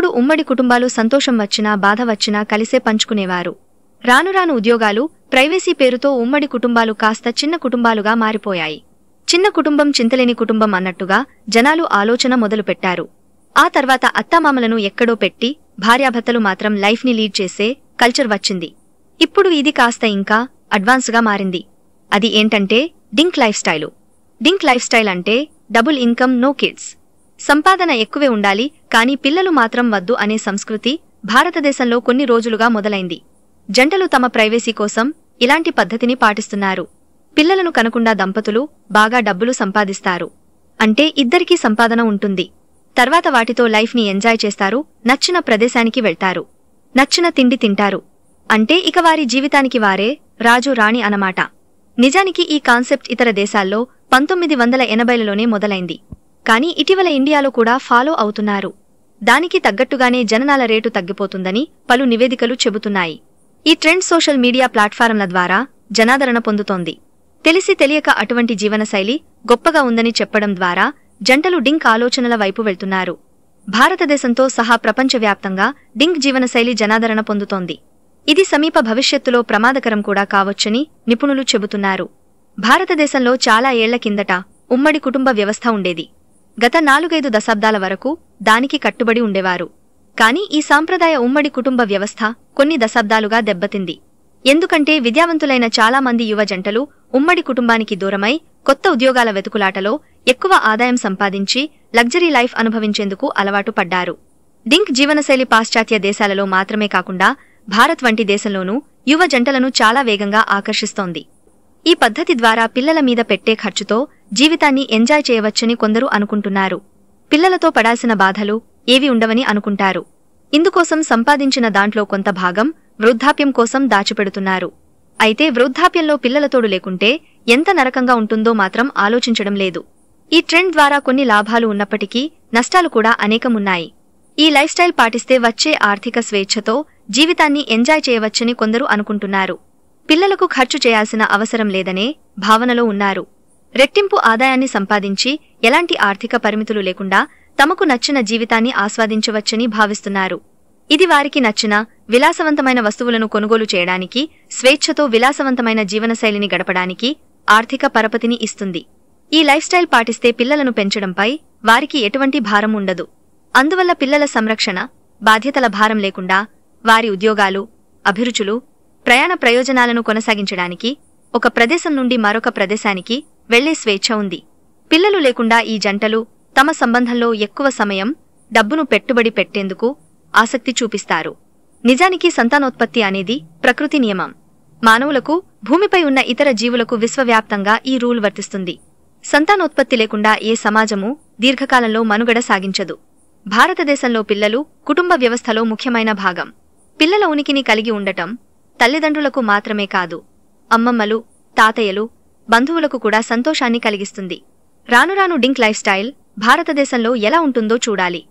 ఒకప్పుడు ఉమ్మడి కుటుంబాలు సంతోషం వచ్చినా బాధ వచ్చినా కలిసే పంచుకునేవారు. రాను రాను ఉద్యోగాలు, ప్రైవసీ పేరుతో ఉమ్మడి కుటుంబాలు కాస్త చిన్న కుటుంబాలుగా మారిపోయాయి. చిన్న కుటుంబం చింతలేని కుటుంబం అన్నట్టుగా జనాలు ఆలోచన మొదలుపెట్టారు. ఆ తర్వాత అత్తామామలను ఎక్కడో పెట్టి భార్యాభర్తలు మాత్రం లైఫ్ని లీడ్ చేసే కల్చర్ వచ్చింది. ఇప్పుడు ఇది కాస్త ఇంకా అడ్వాన్స్గా మారింది. అది ఏంటంటే DINK life style. DINK life style అంటే డబుల్ ఇన్కమ్, నో కిడ్స్. సంపాదన ఎక్కువే ఉండాలి, కానీ పిల్లలు మాత్రం వద్దు అనే సంస్కృతి భారతదేశంలో కొన్ని రోజులుగా మొదలైంది. జంటలు తమ ప్రైవసీ కోసం ఇలాంటి పద్ధతిని పాటిస్తున్నారు. పిల్లలను కనకుండా దంపతులు బాగా డబ్బులు సంపాదిస్తారు. అంటే ఇద్దరికీ సంపాదన ఉంటుంది. తర్వాత వాటితో లైఫ్ని ఎంజాయ్ చేస్తారు, నచ్చిన ప్రదేశానికి వెళ్తారు, నచ్చిన తిండి తింటారు. అంటే ఇక వారి జీవితానికి వారే రాజు రాణి అనమాట. నిజానికి ఈ కాన్సెప్ట్ ఇతర దేశాల్లో 1980లలోనే మొదలైంది. కానీ ఇటీవల ఇండియాలో కూడా ఫాలో అవుతున్నారు. దానికి తగ్గట్టుగానే జననాల రేటు తగ్గిపోతుందని పలు నివేదికలు చెబుతున్నాయి. ఈ ట్రెండ్ సోషల్ మీడియా ప్లాట్ఫారంల ద్వారా జనాదరణ పొందుతోంది. తెలిసి తెలియక అటువంటి జీవనశైలి గొప్పగా ఉందని చెప్పడం ద్వారా జంటలు డింక్ ఆలోచనల వైపు వెళ్తున్నారు. భారతదేశంతో సహా ప్రపంచవ్యాప్తంగా డింక్ జీవనశైలి జనాదరణ పొందుతోంది. ఇది సమీప భవిష్యత్తులో ప్రమాదకరం కూడా కావచ్చని నిపుణులు చెబుతున్నారు. భారతదేశంలో చాలా ఏళ్ల కిందట ఉమ్మడి కుటుంబ వ్యవస్థ ఉండేది. గత 4-5 దశాబ్దాల వరకు దానికి కట్టుబడి ఉండేవారు. కానీ ఈ సాంప్రదాయ ఉమ్మడి కుటుంబ వ్యవస్థ కొన్ని దశాబ్దాలుగా దెబ్బతింది. ఎందుకంటే విద్యావంతులైన చాలా మంది యువ జంటలు ఉమ్మడి కుటుంబానికి దూరమై కొత్త ఉద్యోగాల వెతుకులాటలో ఎక్కువ ఆదాయం సంపాదించి లగ్జరీ లైఫ్ అనుభవించేందుకు అలవాటు పడ్డారు. డింక్ జీవనశైలి పాశ్చాత్య దేశాలలో మాత్రమే కాకుండా భారత్ వంటి దేశంలోనూ యువ జంటలను చాలా వేగంగా ఆకర్షిస్తోంది. ఈ పద్ధతి ద్వారా పిల్లల మీద పెట్టే ఖర్చుతో జీవితాన్ని ఎంజాయ్ చేయవచ్చని కొందరు అనుకుంటున్నారు. పిల్లలతో పడాల్సిన బాధలు ఏవి ఉండవని అనుకుంటారు. ఇందుకోసం సంపాదించిన దాంట్లో కొంత భాగం వృద్ధాప్యం కోసం దాచిపెడుతున్నారు. అయితే వృద్ధాప్యంలో పిల్లలతోడు లేకుంటే ఎంత నరకంగా ఉంటుందో మాత్రం ఆలోచించడం లేదు. ఈ ట్రెండ్ ద్వారా కొన్ని లాభాలు ఉన్నప్పటికీ నష్టాలు కూడా అనేకమున్నాయి. ఈ లైఫ్ స్టైల్ పాటిస్తే వచ్చే ఆర్థిక స్వేచ్ఛతో జీవితాన్ని ఎంజాయ్ చేయవచ్చని కొందరు అనుకుంటున్నారు. పిల్లలకు ఖర్చు చేయాల్సిన అవసరం లేదనే భావనలో ఉన్నారు. రెట్టింపు ఆదాయాన్ని సంపాదించి ఎలాంటి ఆర్థిక పరిమితులు లేకుండా తమకు నచ్చిన జీవితాన్ని ఆస్వాదించవచ్చని భావిస్తున్నారు. ఇది వారికి నచ్చిన విలాసవంతమైన వస్తువులను కొనుగోలు చేయడానికి, స్వేచ్ఛతో విలాసవంతమైన జీవనశైలిని గడపడానికి ఆర్థిక పరపతిని ఇస్తుంది. ఈ లైఫ్ స్టైల్ పాటిస్తే పిల్లలను పెంచడంపై వారికి ఎటువంటి భారం ఉండదు. అందువల్ల పిల్లల సంరక్షణ, బాధ్యతల భారం లేకుండా వారి ఉద్యోగాలు, అభిరుచులు, ప్రయాణ ప్రయోజనాలను కొనసాగించడానికి ఒక ప్రదేశం నుండి మరొక ప్రదేశానికి వెళ్లే స్వేచ్ఛ ఉంది. పిల్లలు లేకుండా ఈ జంటలు తమ సంబంధంలో ఎక్కువ సమయం, డబ్బును పెట్టుబడి పెట్టేందుకు ఆసక్తి చూపిస్తారు. నిజానికి సంతానోత్పత్తి అనేది ప్రకృతి నియమం. మానవులకు, భూమిపై ఉన్న ఇతర జీవులకు విశ్వవ్యాప్తంగా ఈ రూల్ వర్తిస్తుంది. సంతానోత్పత్తి లేకుండా ఏ సమాజమూ దీర్ఘకాలంలో మనుగడ సాగించదు. భారతదేశంలో పిల్లలు కుటుంబ వ్యవస్థలో ముఖ్యమైన భాగం. పిల్లల ఉనికిని కలిగి ఉండటం తల్లిదండ్రులకు మాత్రమే కాదు, అమ్మమ్మలు, తాతయ్యలు, బంధువులకు కూడా సంతోషాన్ని కలిగిస్తుంది. రాను రాను డింక్ లైఫ్ స్టైల్ భారతదేశంలో ఎలా ఉంటుందో చూడాలి.